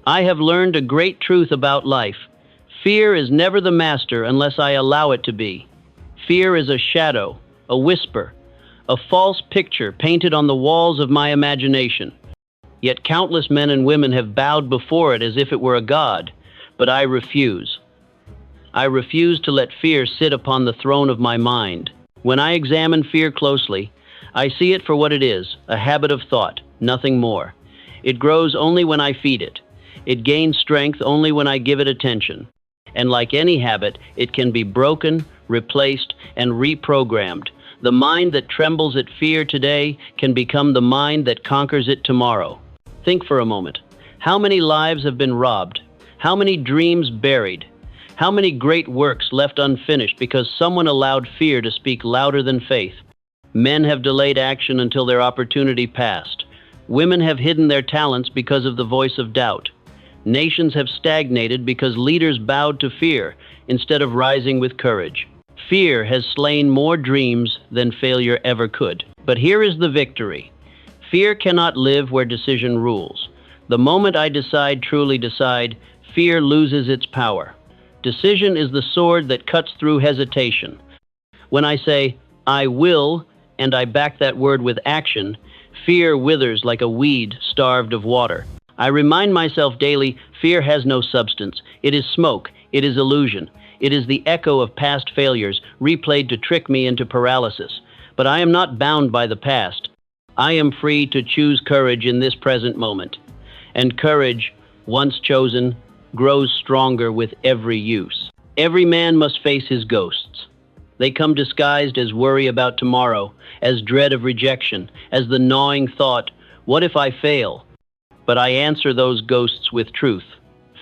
I have learned a great truth about life. Fear is never the master unless I allow it to be. Fear is a shadow, a whisper, a false picture painted on the walls of my imagination. Yet countless men and women have bowed before it as if it were a god, but I refuse. I refuse to let fear sit upon the throne of my mind. When I examine fear closely, I see it for what it is, a habit of thought, nothing more. It grows only when I feed it. It gains strength only when I give it attention. And like any habit, it can be broken, replaced, and reprogrammed. The mind that trembles at fear today can become the mind that conquers it tomorrow. Think for a moment. How many lives have been robbed? How many dreams buried? How many great works left unfinished because someone allowed fear to speak louder than faith? Men have delayed action until their opportunity passed. Women have hidden their talents because of the voice of doubt. Nations have stagnated because leaders bowed to fear instead of rising with courage. Fear has slain more dreams than failure ever could. But here is the victory. Fear cannot live where decision rules. The moment I truly decide, fear loses its power. Decision is the sword that cuts through hesitation. When I say, I will, and I back that word with action, fear withers like a weed starved of water. I remind myself daily, fear has no substance. It is smoke. It is illusion. It is the echo of past failures, replayed to trick me into paralysis. But I am not bound by the past. I am free to choose courage in this present moment. And courage, once chosen, grows stronger with every use. Every man must face his ghosts. They come disguised as worry about tomorrow, as dread of rejection, as the gnawing thought, what if I fail? But I answer those ghosts with truth.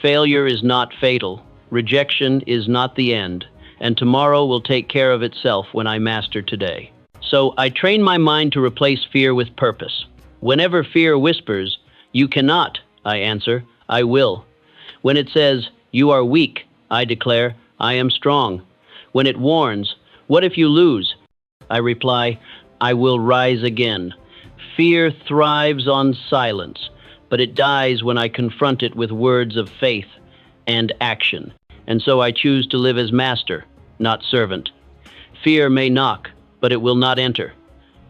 Failure is not fatal. Rejection is not the end. And tomorrow will take care of itself when I master today. So I train my mind to replace fear with purpose. Whenever fear whispers, you cannot, I answer, I will. When it says, you are weak, I declare, I am strong. When it warns, what if you lose? I reply, I will rise again. Fear thrives on silence, but it dies when I confront it with words of faith and action. And so I choose to live as master, not servant. Fear may knock, but it will not enter.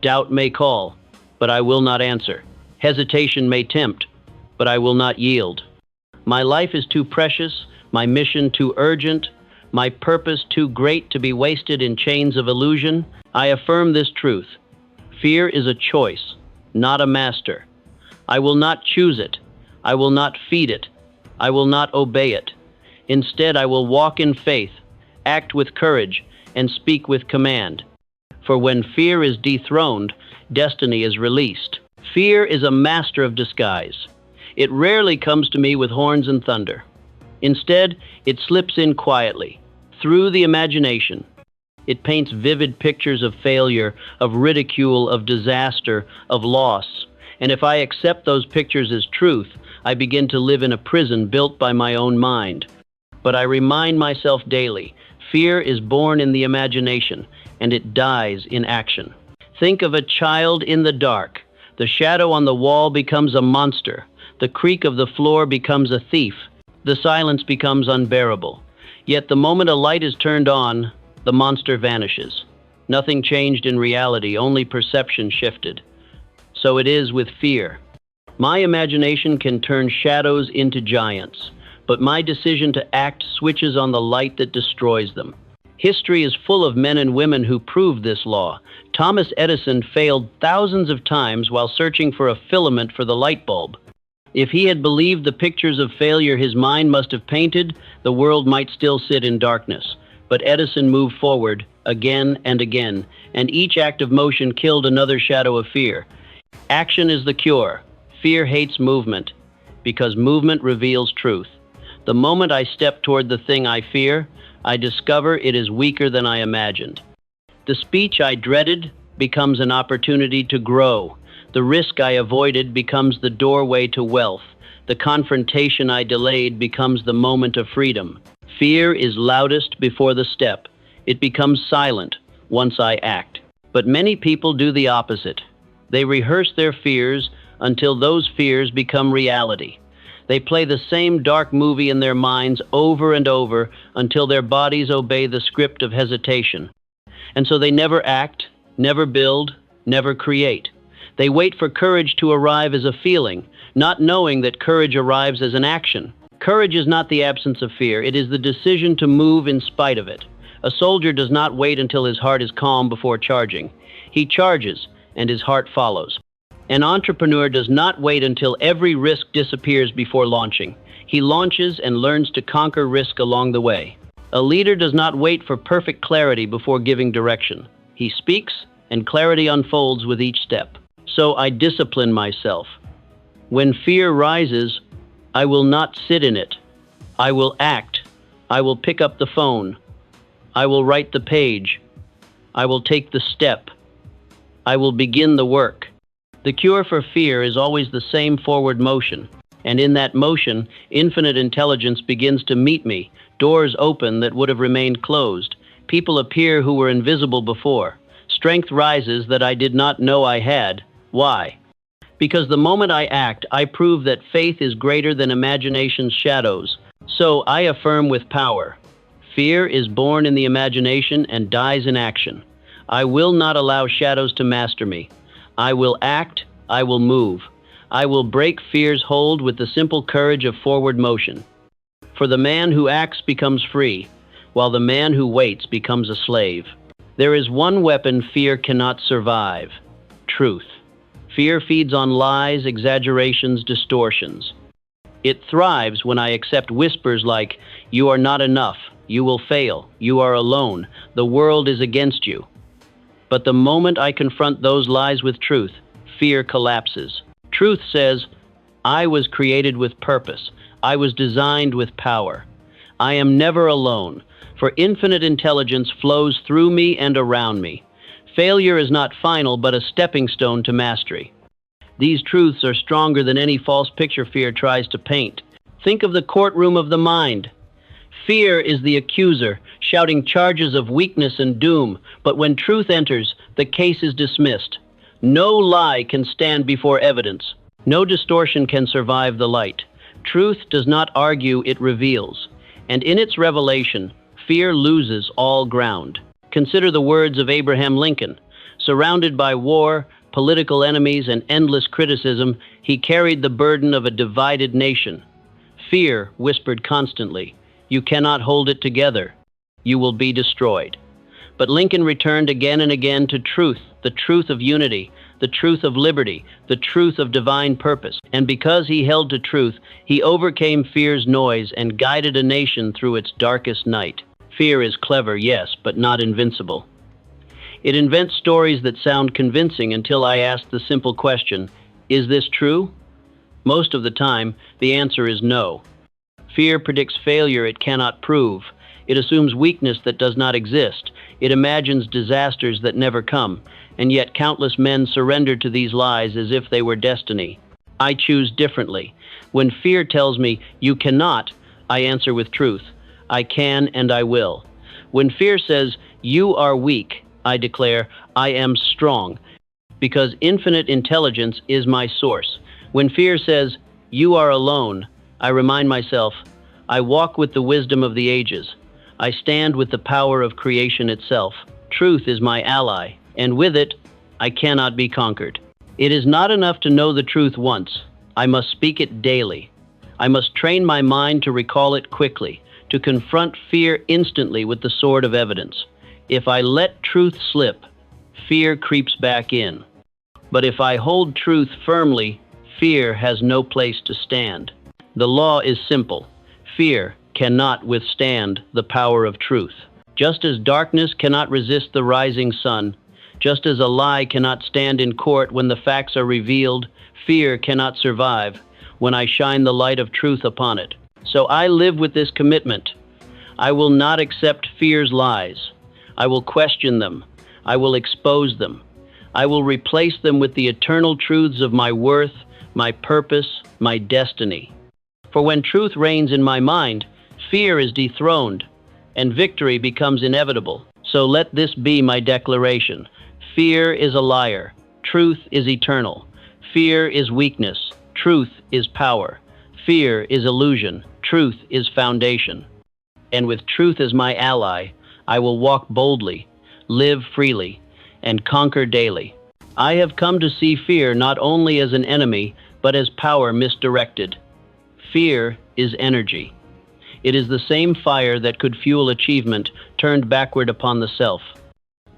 Doubt may call, but I will not answer. Hesitation may tempt, but I will not yield. My life is too precious, my mission too urgent, my purpose too great to be wasted in chains of illusion. I affirm this truth. Fear is a choice, not a master. I will not choose it. I will not feed it. I will not obey it. Instead, I will walk in faith, act with courage, and speak with command. For when fear is dethroned, destiny is released. Fear is a master of disguise. It rarely comes to me with horns and thunder. Instead, it slips in quietly, through the imagination. It paints vivid pictures of failure, of ridicule, of disaster, of loss. And if I accept those pictures as truth, I begin to live in a prison built by my own mind. But I remind myself daily, fear is born in the imagination, and it dies in action. Think of a child in the dark. The shadow on the wall becomes a monster. The creak of the floor becomes a thief. The silence becomes unbearable. Yet the moment a light is turned on, the monster vanishes. Nothing changed in reality, only perception shifted. So it is with fear. My imagination can turn shadows into giants, but my decision to act switches on the light that destroys them. History is full of men and women who proved this law. Thomas Edison failed thousands of times while searching for a filament for the light bulb. If he had believed the pictures of failure his mind must have painted, the world might still sit in darkness. But Edison moved forward again and again, and each act of motion killed another shadow of fear. Action is the cure. Fear hates movement, because movement reveals truth. The moment I step toward the thing I fear, I discover it is weaker than I imagined. The speech I dreaded becomes an opportunity to grow. The risk I avoided becomes the doorway to wealth. The confrontation I delayed becomes the moment of freedom. Fear is loudest before the step. It becomes silent once I act. But many people do the opposite. They rehearse their fears until those fears become reality. They play the same dark movie in their minds over and over until their bodies obey the script of hesitation. And so they never act, never build, never create. They wait for courage to arrive as a feeling, not knowing that courage arrives as an action. Courage is not the absence of fear, it is the decision to move in spite of it. A soldier does not wait until his heart is calm before charging. He charges, and his heart follows. An entrepreneur does not wait until every risk disappears before launching. He launches and learns to conquer risk along the way. A leader does not wait for perfect clarity before giving direction. He speaks, and clarity unfolds with each step. So I discipline myself. When fear rises, I will not sit in it. I will act. I will pick up the phone. I will write the page. I will take the step. I will begin the work. The cure for fear is always the same forward motion. And in that motion, infinite intelligence begins to meet me. Doors open that would have remained closed. People appear who were invisible before. Strength rises that I did not know I had. Why? Because the moment I act, I prove that faith is greater than imagination's shadows. So I affirm with power. Fear is born in the imagination and dies in action. I will not allow shadows to master me. I will act, I will move. I will break fear's hold with the simple courage of forward motion. For the man who acts becomes free, while the man who waits becomes a slave. There is one weapon fear cannot survive: truth. Fear feeds on lies, exaggerations, distortions. It thrives when I accept whispers like, "You are not enough, you will fail, you are alone, the world is against you." But the moment I confront those lies with truth, fear collapses. Truth says, I was created with purpose. I was designed with power. I am never alone, for infinite intelligence flows through me and around me. Failure is not final, but a stepping stone to mastery. These truths are stronger than any false picture fear tries to paint. Think of the courtroom of the mind. Fear is the accuser, shouting charges of weakness and doom, but when truth enters, the case is dismissed. No lie can stand before evidence. No distortion can survive the light. Truth does not argue, it reveals. And in its revelation, fear loses all ground. Consider the words of Abraham Lincoln. Surrounded by war, political enemies, and endless criticism, he carried the burden of a divided nation. Fear whispered constantly, "You cannot hold it together. You will be destroyed." But Lincoln returned again and again to truth, the truth of unity, the truth of liberty, the truth of divine purpose. And because he held to truth, he overcame fear's noise and guided a nation through its darkest night. Fear is clever, yes, but not invincible. It invents stories that sound convincing until I ask the simple question, is this true? Most of the time, the answer is no. Fear predicts failure it cannot prove. It assumes weakness that does not exist. It imagines disasters that never come. And yet countless men surrender to these lies as if they were destiny. I choose differently. When fear tells me, you cannot, I answer with truth. I can and I will. When fear says, you are weak, I declare, I am strong, because infinite intelligence is my source. When fear says, you are alone, I remind myself, I walk with the wisdom of the ages. I stand with the power of creation itself. Truth is my ally, and with it, I cannot be conquered. It is not enough to know the truth once. I must speak it daily. I must train my mind to recall it quickly, to confront fear instantly with the sword of evidence. If I let truth slip, fear creeps back in. But if I hold truth firmly, fear has no place to stand. The law is simple. Fear cannot withstand the power of truth. Just as darkness cannot resist the rising sun, just as a lie cannot stand in court when the facts are revealed, fear cannot survive when I shine the light of truth upon it. So I live with this commitment. I will not accept fear's lies. I will question them. I will expose them. I will replace them with the eternal truths of my worth, my purpose, my destiny. For when truth reigns in my mind, fear is dethroned, and victory becomes inevitable. So let this be my declaration. Fear is a liar. Truth is eternal. Fear is weakness. Truth is power. Fear is illusion. Truth is foundation. And with truth as my ally, I will walk boldly, live freely, and conquer daily. I have come to see fear not only as an enemy, but as power misdirected. Fear is energy. It is the same fire that could fuel achievement turned backward upon the self.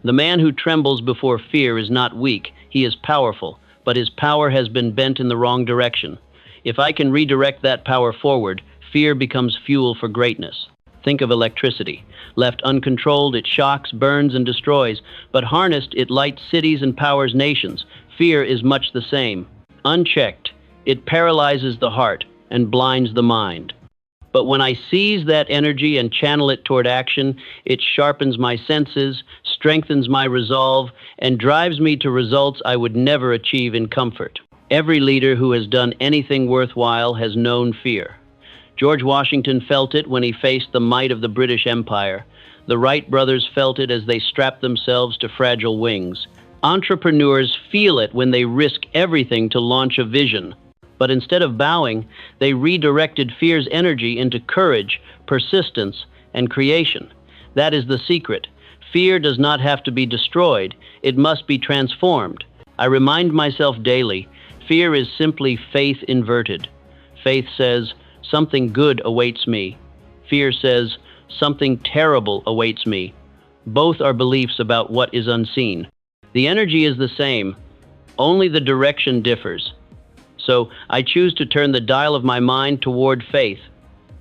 The man who trembles before fear is not weak, he is powerful, but his power has been bent in the wrong direction. If I can redirect that power forward, fear becomes fuel for greatness. Think of electricity. Left uncontrolled, it shocks, burns, and destroys, but harnessed, it lights cities and powers nations. Fear is much the same. Unchecked, it paralyzes the heart and blinds the mind. But when I seize that energy and channel it toward action, it sharpens my senses, strengthens my resolve, and drives me to results I would never achieve in comfort. Every leader who has done anything worthwhile has known fear. George Washington felt it when he faced the might of the British Empire. The Wright brothers felt it as they strapped themselves to fragile wings. Entrepreneurs feel it when they risk everything to launch a vision. But instead of bowing, they redirected fear's energy into courage, persistence, and creation. That is the secret. Fear does not have to be destroyed. It must be transformed. I remind myself daily, fear is simply faith inverted. Faith says, something good awaits me. Fear says, something terrible awaits me. Both are beliefs about what is unseen. The energy is the same, only the direction differs. So I choose to turn the dial of my mind toward faith,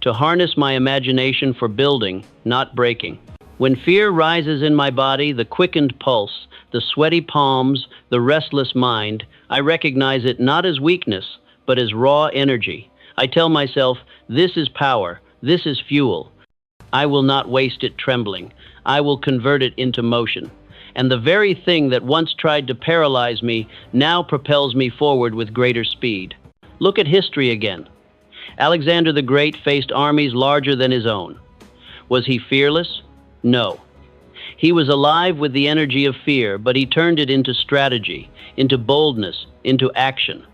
to harness my imagination for building, not breaking. When fear rises in my body, the quickened pulse, the sweaty palms, the restless mind, I recognize it not as weakness, but as raw energy. I tell myself, this is power, this is fuel. I will not waste it trembling. I will convert it into motion. And the very thing that once tried to paralyze me now propels me forward with greater speed. Look at history again. Alexander the Great faced armies larger than his own. Was he fearless? No. He was alive with the energy of fear, but he turned it into strategy, into boldness, into action.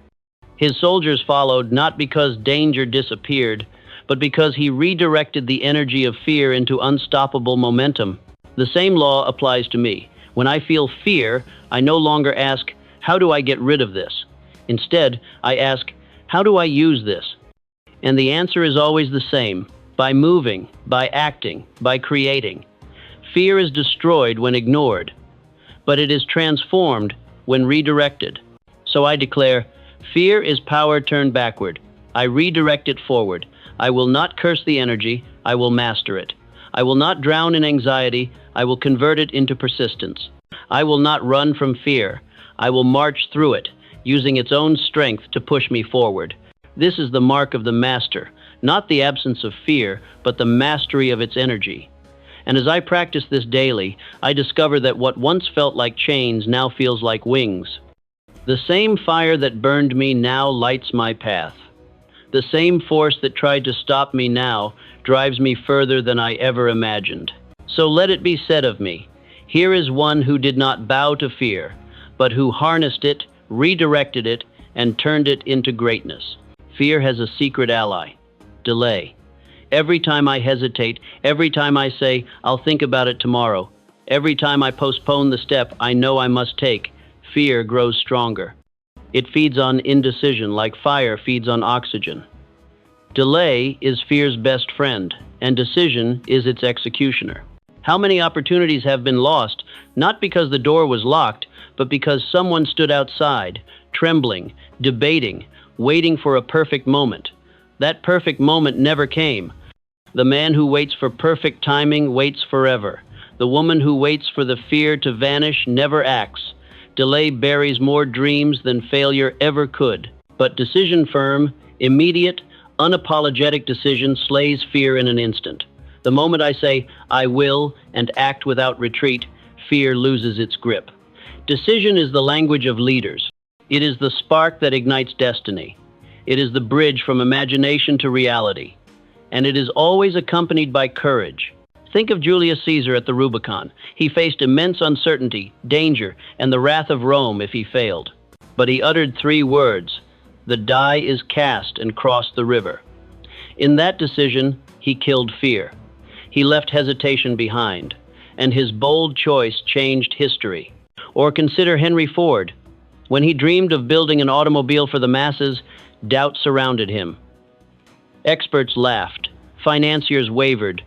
His soldiers followed not because danger disappeared, but because he redirected the energy of fear into unstoppable momentum. The same law applies to me. When I feel fear, I no longer ask, how do I get rid of this? Instead, I ask, how do I use this? And the answer is always the same, by moving, by acting, by creating. Fear is destroyed when ignored, but it is transformed when redirected. So I declare, fear is power turned backward. I redirect it forward. I will not curse the energy, I will master it. I will not drown in anxiety, I will convert it into persistence. I will not run from fear, I will march through it, using its own strength to push me forward. This is the mark of the master, not the absence of fear, but the mastery of its energy. And as I practice this daily, I discover that what once felt like chains now feels like wings. The same fire that burned me now lights my path. The same force that tried to stop me now drives me further than I ever imagined. So let it be said of me, here is one who did not bow to fear, but who harnessed it, redirected it, and turned it into greatness. Fear has a secret ally: delay. Every time I hesitate, every time I say, I'll think about it tomorrow, every time I postpone the step I know I must take, fear grows stronger. It feeds on indecision like fire feeds on oxygen. Delay is fear's best friend, and decision is its executioner. How many opportunities have been lost, not because the door was locked, but because someone stood outside, trembling, debating, waiting for a perfect moment. That perfect moment never came. The man who waits for perfect timing waits forever. The woman who waits for the fear to vanish never acts. Delay buries more dreams than failure ever could. But decision firm, immediate, unapologetic decision slays fear in an instant. The moment I say, I will, and act without retreat, fear loses its grip. Decision is the language of leaders. It is the spark that ignites destiny. It is the bridge from imagination to reality. And it is always accompanied by courage. Think of Julius Caesar at the Rubicon. He faced immense uncertainty, danger, and the wrath of Rome if he failed. But he uttered 3 words: The die is cast and crossed the river. In that decision, he killed fear. He left hesitation behind, and his bold choice changed history. Or consider Henry Ford. When he dreamed of building an automobile for the masses, doubt surrounded him. Experts laughed, financiers wavered,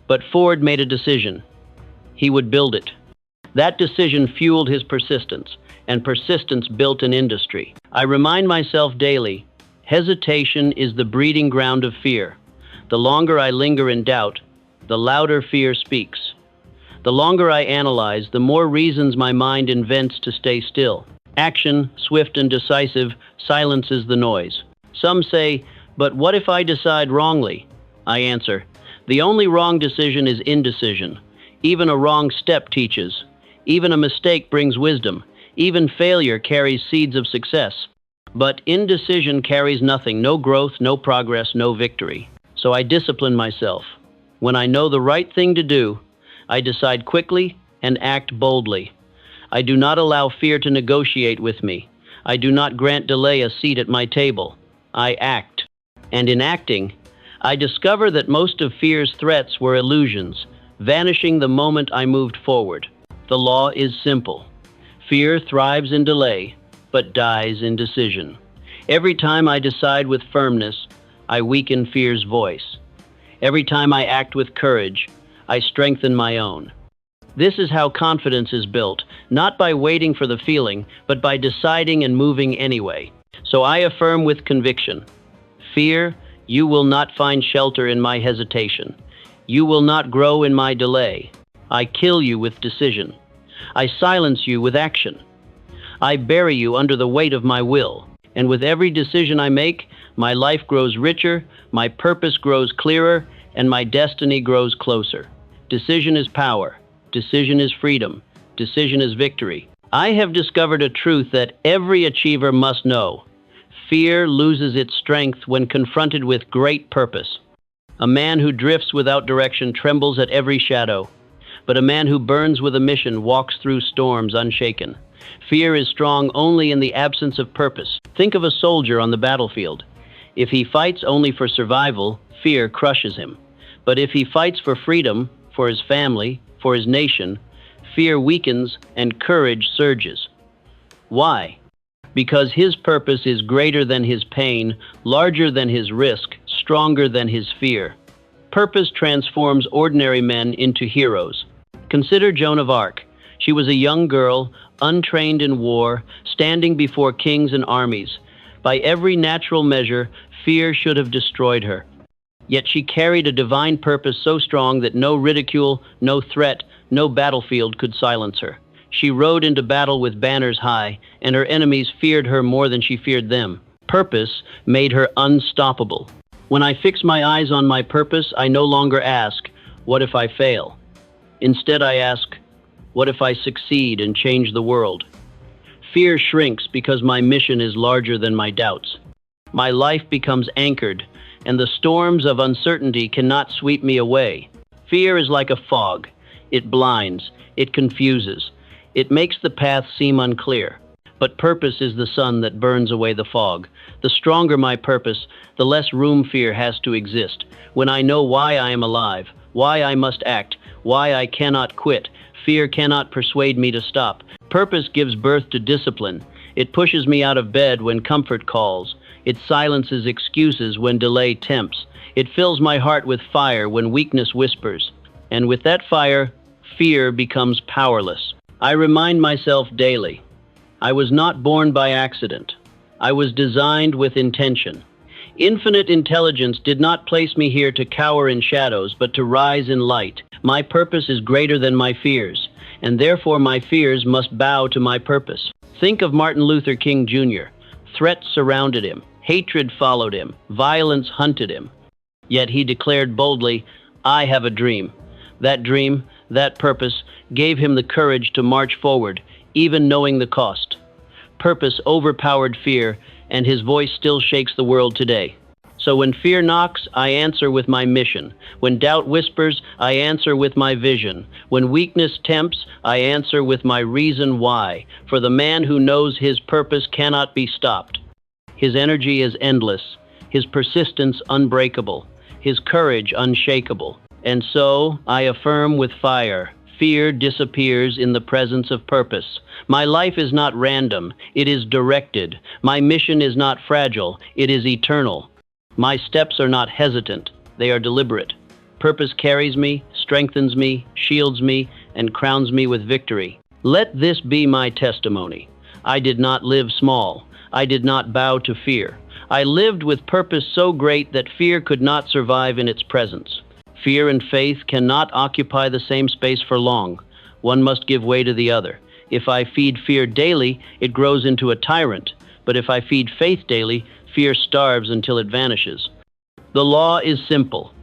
but Ford made a decision. He would build it. That decision fueled his persistence, and persistence built an industry. I remind myself daily, hesitation is the breeding ground of fear. The longer I linger in doubt, the louder fear speaks. The longer I analyze, the more reasons my mind invents to stay still. Action, swift and decisive, silences the noise. Some say, but what if I decide wrongly? I answer, the only wrong decision is indecision. Even a wrong step teaches. Even a mistake brings wisdom. Even failure carries seeds of success. But indecision carries nothing, no growth, no progress, no victory. So I discipline myself. When I know the right thing to do, I decide quickly and act boldly. I do not allow fear to negotiate with me. I do not grant delay a seat at my table. I act. And in acting, I discover that most of fear's threats were illusions, vanishing the moment I moved forward. The law is simple. Fear thrives in delay, but dies in decision. Every time I decide with firmness, I weaken fear's voice. Every time I act with courage, I strengthen my own. This is how confidence is built, not by waiting for the feeling, but by deciding and moving anyway. So I affirm with conviction, fear, you will not find shelter in my hesitation. You will not grow in my delay. I kill you with decision. I silence you with action. I bury you under the weight of my will. And with every decision I make, my life grows richer, my purpose grows clearer, and my destiny grows closer. Decision is power. Decision is freedom. Decision is victory. I have discovered a truth that every achiever must know. Fear loses its strength when confronted with great purpose. A man who drifts without direction trembles at every shadow, but a man who burns with a mission walks through storms unshaken. Fear is strong only in the absence of purpose. Think of a soldier on the battlefield. If he fights only for survival, fear crushes him. But if he fights for freedom, for his family, for his nation, fear weakens and courage surges. Why? Because his purpose is greater than his pain, larger than his risk, stronger than his fear. Purpose transforms ordinary men into heroes. Consider Joan of Arc. She was a young girl, untrained in war, standing before kings and armies. By every natural measure, fear should have destroyed her. Yet she carried a divine purpose so strong that no ridicule, no threat, no battlefield could silence her. She rode into battle with banners high, and her enemies feared her more than she feared them. Purpose made her unstoppable. When I fix my eyes on my purpose, I no longer ask, what if I fail? Instead, I ask, what if I succeed and change the world? Fear shrinks because my mission is larger than my doubts. My life becomes anchored, and the storms of uncertainty cannot sweep me away. Fear is like a fog. It blinds, it confuses, it makes the path seem unclear. But purpose is the sun that burns away the fog. The stronger my purpose, the less room fear has to exist. When I know why I am alive, why I must act, why I cannot quit, fear cannot persuade me to stop. Purpose gives birth to discipline. It pushes me out of bed when comfort calls. It silences excuses when delay tempts. It fills my heart with fire when weakness whispers. And with that fire, fear becomes powerless. I remind myself daily, I was not born by accident. I was designed with intention. Infinite intelligence did not place me here to cower in shadows, but to rise in light. My purpose is greater than my fears, and therefore my fears must bow to my purpose. Think of Martin Luther King Jr. Threats surrounded him. Hatred followed him. Violence hunted him. Yet he declared boldly, I have a dream. That dream, that purpose, gave him the courage to march forward, even knowing the cost. Purpose overpowered fear, and his voice still shakes the world today. So when fear knocks, I answer with my mission. When doubt whispers, I answer with my vision. When weakness tempts, I answer with my reason why. For the man who knows his purpose cannot be stopped. His energy is endless, his persistence unbreakable, his courage unshakable. And so, I affirm with fire, fear disappears in the presence of purpose. My life is not random, it is directed. My mission is not fragile, it is eternal. My steps are not hesitant, they are deliberate. Purpose carries me, strengthens me, shields me, and crowns me with victory. Let this be my testimony. I did not live small. I did not bow to fear. I lived with purpose so great that fear could not survive in its presence. Fear and faith cannot occupy the same space for long. One must give way to the other. If I feed fear daily, it grows into a tyrant. But if I feed faith daily, fear starves until it vanishes. The law is simple.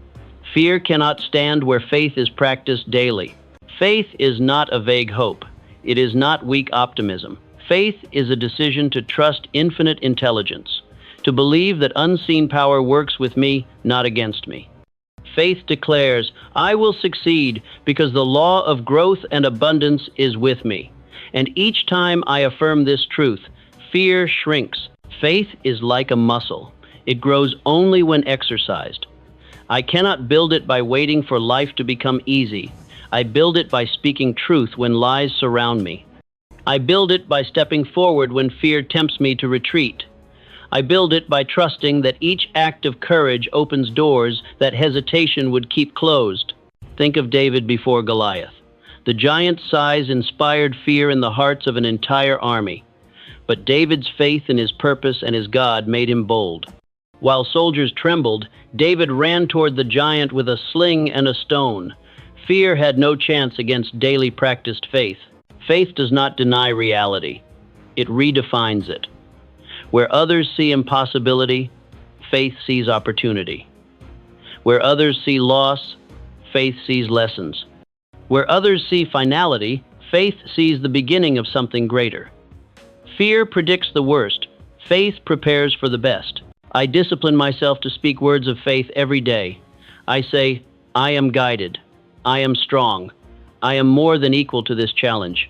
Fear cannot stand where faith is practiced daily. Faith is not a vague hope. It is not weak optimism. Faith is a decision to trust infinite intelligence, to believe that unseen power works with me, not against me. Faith declares, I will succeed because the law of growth and abundance is with me. And each time I affirm this truth, fear shrinks. Faith is like a muscle. It grows only when exercised. I cannot build it by waiting for life to become easy. I build it by speaking truth when lies surround me. I build it by stepping forward when fear tempts me to retreat. I build it by trusting that each act of courage opens doors that hesitation would keep closed. Think of David before Goliath. The giant's size inspired fear in the hearts of an entire army. But David's faith in his purpose and his God made him bold. While soldiers trembled, David ran toward the giant with a sling and a stone. Fear had no chance against daily practiced faith. Faith does not deny reality. It redefines it. Where others see impossibility, faith sees opportunity. Where others see loss, faith sees lessons. Where others see finality, faith sees the beginning of something greater. Fear predicts the worst. Faith prepares for the best. I discipline myself to speak words of faith every day. I say, I am guided. I am strong. I am more than equal to this challenge.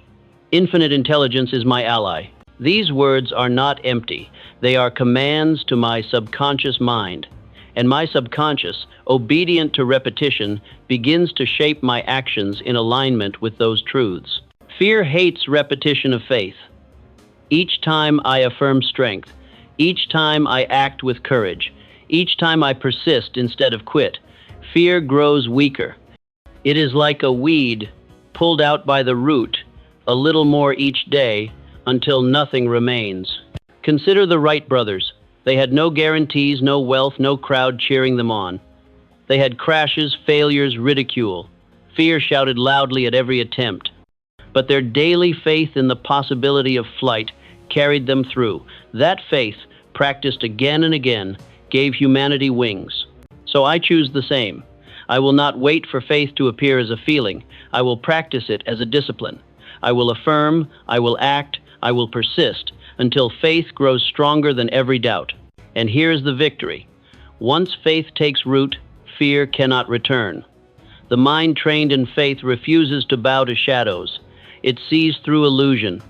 Infinite intelligence is my ally. These words are not empty. They are commands to my subconscious mind. And my subconscious, obedient to repetition, begins to shape my actions in alignment with those truths. Fear hates repetition of faith. Each time I affirm strength, each time I act with courage, each time I persist instead of quit, fear grows weaker. It is like a weed pulled out by the root, a little more each day until nothing remains. Consider the Wright brothers. They had no guarantees, no wealth, no crowd cheering them on. They had crashes, failures, ridicule. Fear shouted loudly at every attempt. But their daily faith in the possibility of flight carried them through. That faith, practiced again and again, gave humanity wings. So I choose the same. I will not wait for faith to appear as a feeling. I will practice it as a discipline. I will affirm, I will act, I will persist until faith grows stronger than every doubt. And here is the victory. Once faith takes root, fear cannot return. The mind trained in faith refuses to bow to shadows. It sees through illusion.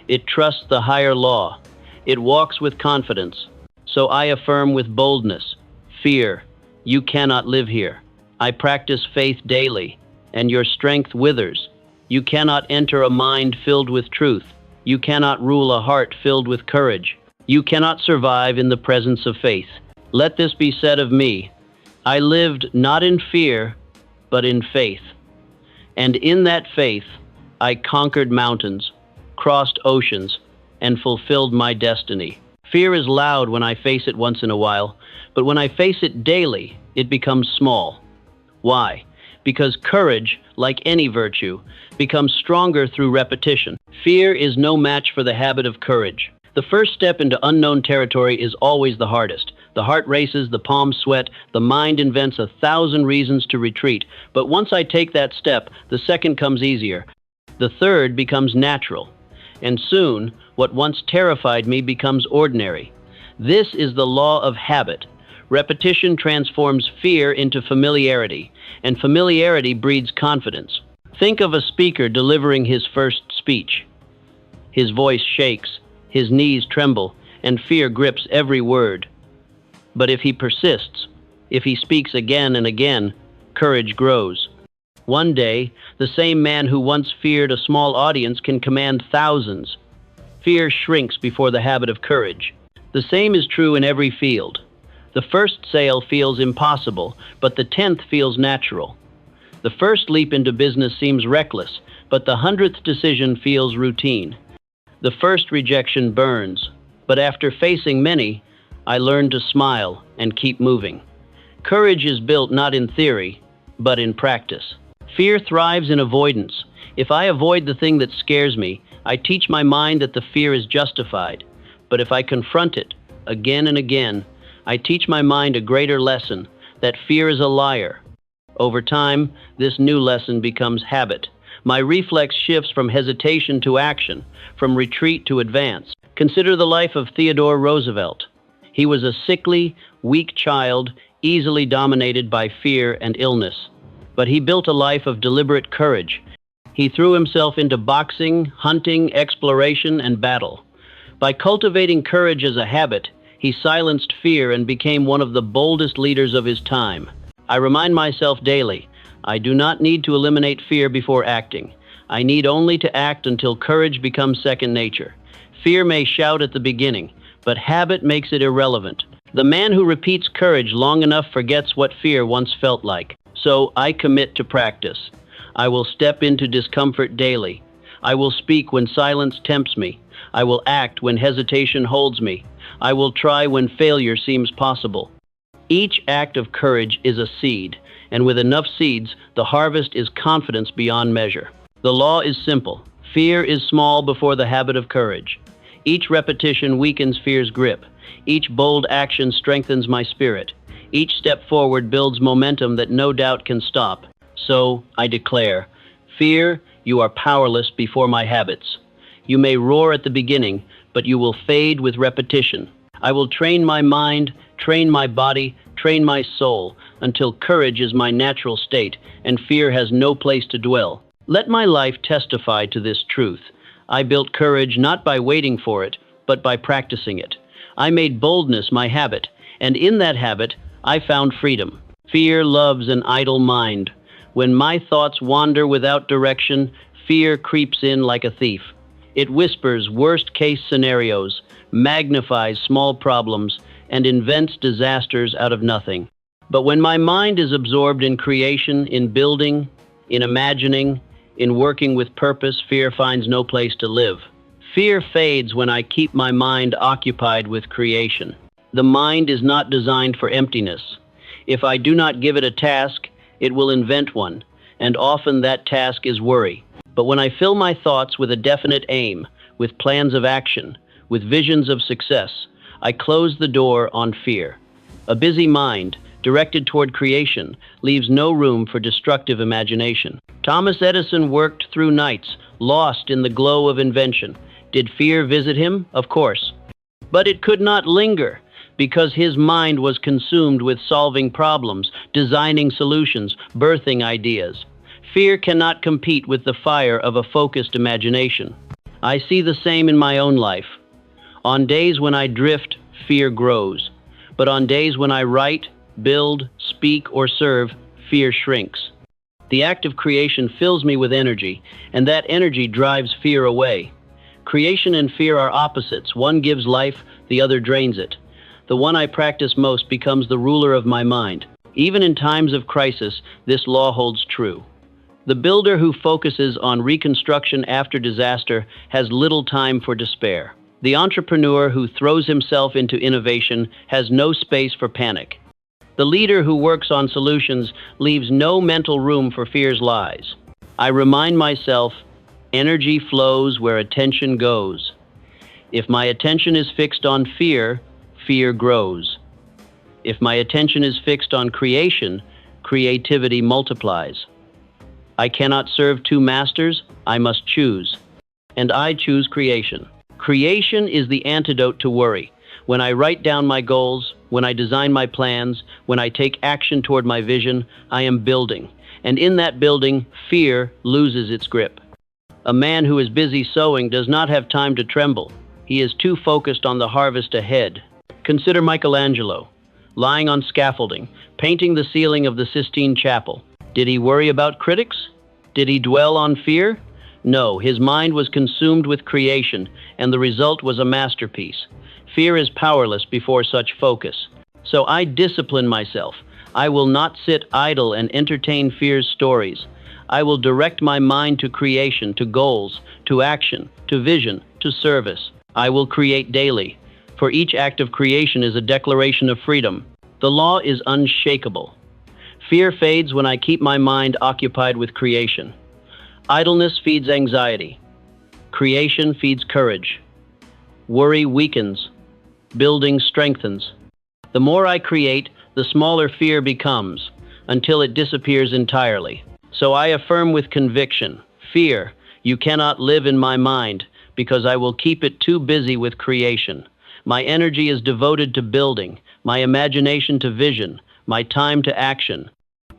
It trusts the higher law. It walks with confidence. So I affirm with boldness, fear, you cannot live here. I practice faith daily, and your strength withers. You cannot enter a mind filled with truth. You cannot rule a heart filled with courage. You cannot survive in the presence of faith. Let this be said of me. I lived not in fear, but in faith. And in that faith, I conquered mountains, crossed oceans, and fulfilled my destiny. Fear is loud when I face it once in a while, but when I face it daily, it becomes small. Why? Because courage, like any virtue, becomes stronger through repetition. Fear is no match for the habit of courage. The first step into unknown territory is always the hardest. The heart races, the palms sweat, the mind invents 1,000 reasons to retreat. But once I take that step, the second comes easier. The third becomes natural. And soon, what once terrified me becomes ordinary. This is the law of habit. Repetition transforms fear into familiarity, and familiarity breeds confidence. Think of a speaker delivering his first speech. His voice shakes, his knees tremble, and fear grips every word. But if he persists, if he speaks again and again, courage grows. One day, the same man who once feared a small audience can command thousands. Fear shrinks before the habit of courage. The same is true in every field. The first sale feels impossible, but the 10th feels natural. The first leap into business seems reckless, but the 100th decision feels routine. The first rejection burns, but after facing many, I learned to smile and keep moving. Courage is built not in theory, but in practice. Fear thrives in avoidance. If I avoid the thing that scares me, I teach my mind that the fear is justified. But if I confront it again and again, I teach my mind a greater lesson, that fear is a liar. Over time, this new lesson becomes habit. My reflex shifts from hesitation to action, from retreat to advance. Consider the life of Theodore Roosevelt. He was a sickly, weak child, easily dominated by fear and illness. But he built a life of deliberate courage. He threw himself into boxing, hunting, exploration, and battle. By cultivating courage as a habit, he silenced fear and became one of the boldest leaders of his time. I remind myself daily, I do not need to eliminate fear before acting. I need only to act until courage becomes second nature. Fear may shout at the beginning, but habit makes it irrelevant. The man who repeats courage long enough forgets what fear once felt like. So I commit to practice. I will step into discomfort daily. I will speak when silence tempts me. I will act when hesitation holds me. I will try when failure seems possible. Each act of courage is a seed, and with enough seeds, the harvest is confidence beyond measure. The law is simple. Fear is small before the habit of courage. Each repetition weakens fear's grip. Each bold action strengthens my spirit. Each step forward builds momentum that no doubt can stop. So, I declare, fear, you are powerless before my habits. You may roar at the beginning, but you will fade with repetition. I will train my mind, train my body, train my soul, until courage is my natural state and fear has no place to dwell. Let my life testify to this truth. I built courage not by waiting for it, but by practicing it. I made boldness my habit, and in that habit, I found freedom. Fear loves an idle mind. When my thoughts wander without direction, fear creeps in like a thief. It whispers worst-case scenarios, magnifies small problems, and invents disasters out of nothing. But when my mind is absorbed in creation, in building, in imagining, in working with purpose, fear finds no place to live. Fear fades when I keep my mind occupied with creation. The mind is not designed for emptiness. If I do not give it a task, it will invent one, and often that task is worry. But when I fill my thoughts with a definite aim, with plans of action, with visions of success, I close the door on fear. A busy mind, directed toward creation, leaves no room for destructive imagination. Thomas Edison worked through nights, lost in the glow of invention. Did fear visit him? Of course. But it could not linger, because his mind was consumed with solving problems, designing solutions, birthing ideas. Fear cannot compete with the fire of a focused imagination. I see the same in my own life. On days when I drift, fear grows. But on days when I write, build, speak, or serve, fear shrinks. The act of creation fills me with energy, and that energy drives fear away. Creation and fear are opposites. One gives life, the other drains it. The one I practice most becomes the ruler of my mind. Even in times of crisis, this law holds true. The builder who focuses on reconstruction after disaster has little time for despair. The entrepreneur who throws himself into innovation has no space for panic. The leader who works on solutions leaves no mental room for fear's lies. I remind myself, energy flows where attention goes. If my attention is fixed on fear, fear grows. If my attention is fixed on creation, creativity multiplies. I cannot serve two masters, I must choose. And I choose creation. Creation is the antidote to worry. When I write down my goals, when I design my plans, when I take action toward my vision, I am building. And in that building, fear loses its grip. A man who is busy sowing does not have time to tremble. He is too focused on the harvest ahead. Consider Michelangelo, lying on scaffolding, painting the ceiling of the Sistine Chapel. Did he worry about critics? Did he dwell on fear? No, his mind was consumed with creation, and the result was a masterpiece. Fear is powerless before such focus. So I discipline myself. I will not sit idle and entertain fear's stories. I will direct my mind to creation, to goals, to action, to vision, to service. I will create daily, for each act of creation is a declaration of freedom. The law is unshakable. Fear fades when I keep my mind occupied with creation. Idleness feeds anxiety. Creation feeds courage. Worry weakens. Building strengthens. The more I create, the smaller fear becomes, until it disappears entirely. So I affirm with conviction, fear, you cannot live in my mind, because I will keep it too busy with creation. My energy is devoted to building, my imagination to vision, my time to action.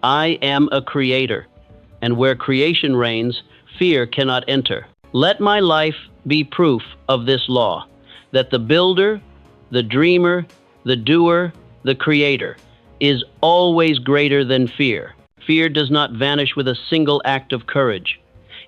I am a creator, and where creation reigns, fear cannot enter. Let my life be proof of this law, that the builder, the dreamer, the doer, the creator, is always greater than fear. Fear does not vanish with a single act of courage.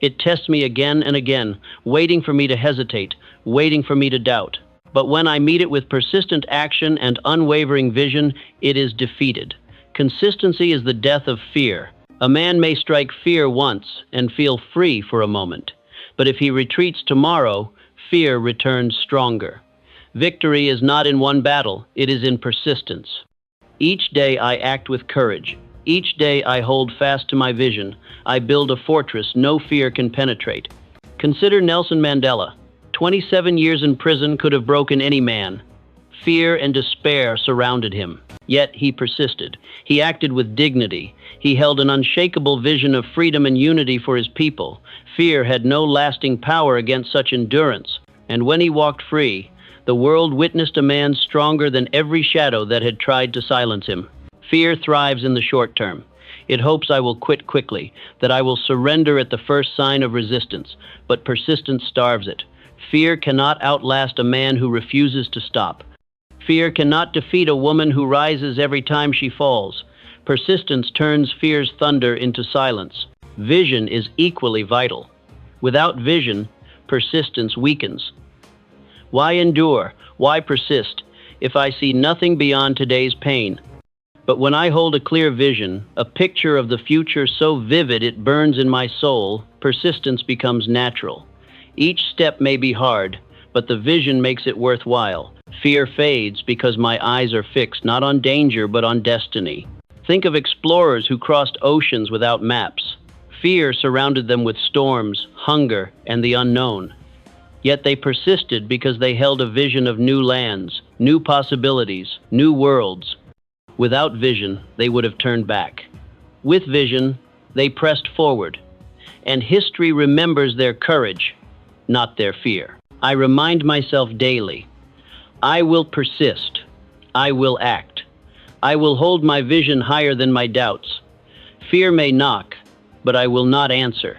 It tests me again and again, waiting for me to hesitate, waiting for me to doubt. But when I meet it with persistent action and unwavering vision, it is defeated. Consistency is the death of fear. A man may strike fear once and feel free for a moment, but if he retreats tomorrow, fear returns stronger. Victory is not in one battle, it is in persistence. Each day I act with courage. Each day I hold fast to my vision. I build a fortress no fear can penetrate. Consider Nelson Mandela. 27 years in prison could have broken any man. Fear and despair surrounded him. Yet he persisted. He acted with dignity. He held an unshakable vision of freedom and unity for his people. Fear had no lasting power against such endurance. And when he walked free, the world witnessed a man stronger than every shadow that had tried to silence him. Fear thrives in the short term. It hopes I will quit quickly, that I will surrender at the first sign of resistance, but persistence starves it. Fear cannot outlast a man who refuses to stop. Fear cannot defeat a woman who rises every time she falls. Persistence turns fear's thunder into silence. Vision is equally vital. Without vision, persistence weakens. Why endure? Why persist if I see nothing beyond today's pain? But when I hold a clear vision, a picture of the future so vivid it burns in my soul, persistence becomes natural. Each step may be hard, but the vision makes it worthwhile. Fear fades because my eyes are fixed not on danger but on destiny. Think of explorers who crossed oceans without maps. Fear surrounded them with storms, hunger, and the unknown. Yet they persisted because they held a vision of new lands, new possibilities, new worlds. Without vision, they would have turned back. With vision, they pressed forward. And history remembers their courage, not their fear. I remind myself daily, I will persist. I will act. I will hold my vision higher than my doubts. Fear may knock, but I will not answer.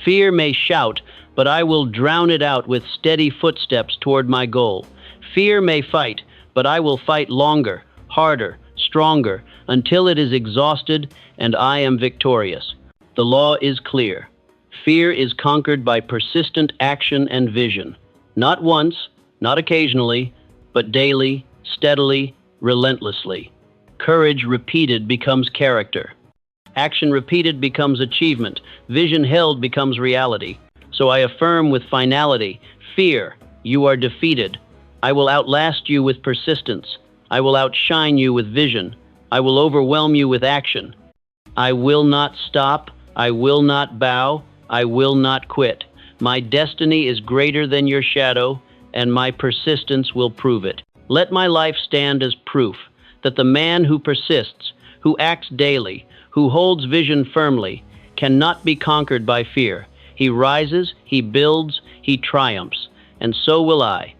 Fear may shout, but I will drown it out with steady footsteps toward my goal. Fear may fight, but I will fight longer, harder, stronger, until it is exhausted and I am victorious. The law is clear. Fear is conquered by persistent action and vision. Not once, not occasionally, but daily, steadily, relentlessly. Courage repeated becomes character. Action repeated becomes achievement. Vision held becomes reality. So I affirm with finality, fear, you are defeated. I will outlast you with persistence. I will outshine you with vision. I will overwhelm you with action. I will not stop. I will not bow. I will not quit. My destiny is greater than your shadow, and my persistence will prove it. Let my life stand as proof that the man who persists, who acts daily, who holds vision firmly, cannot be conquered by fear. He rises, he builds, he triumphs, and so will I.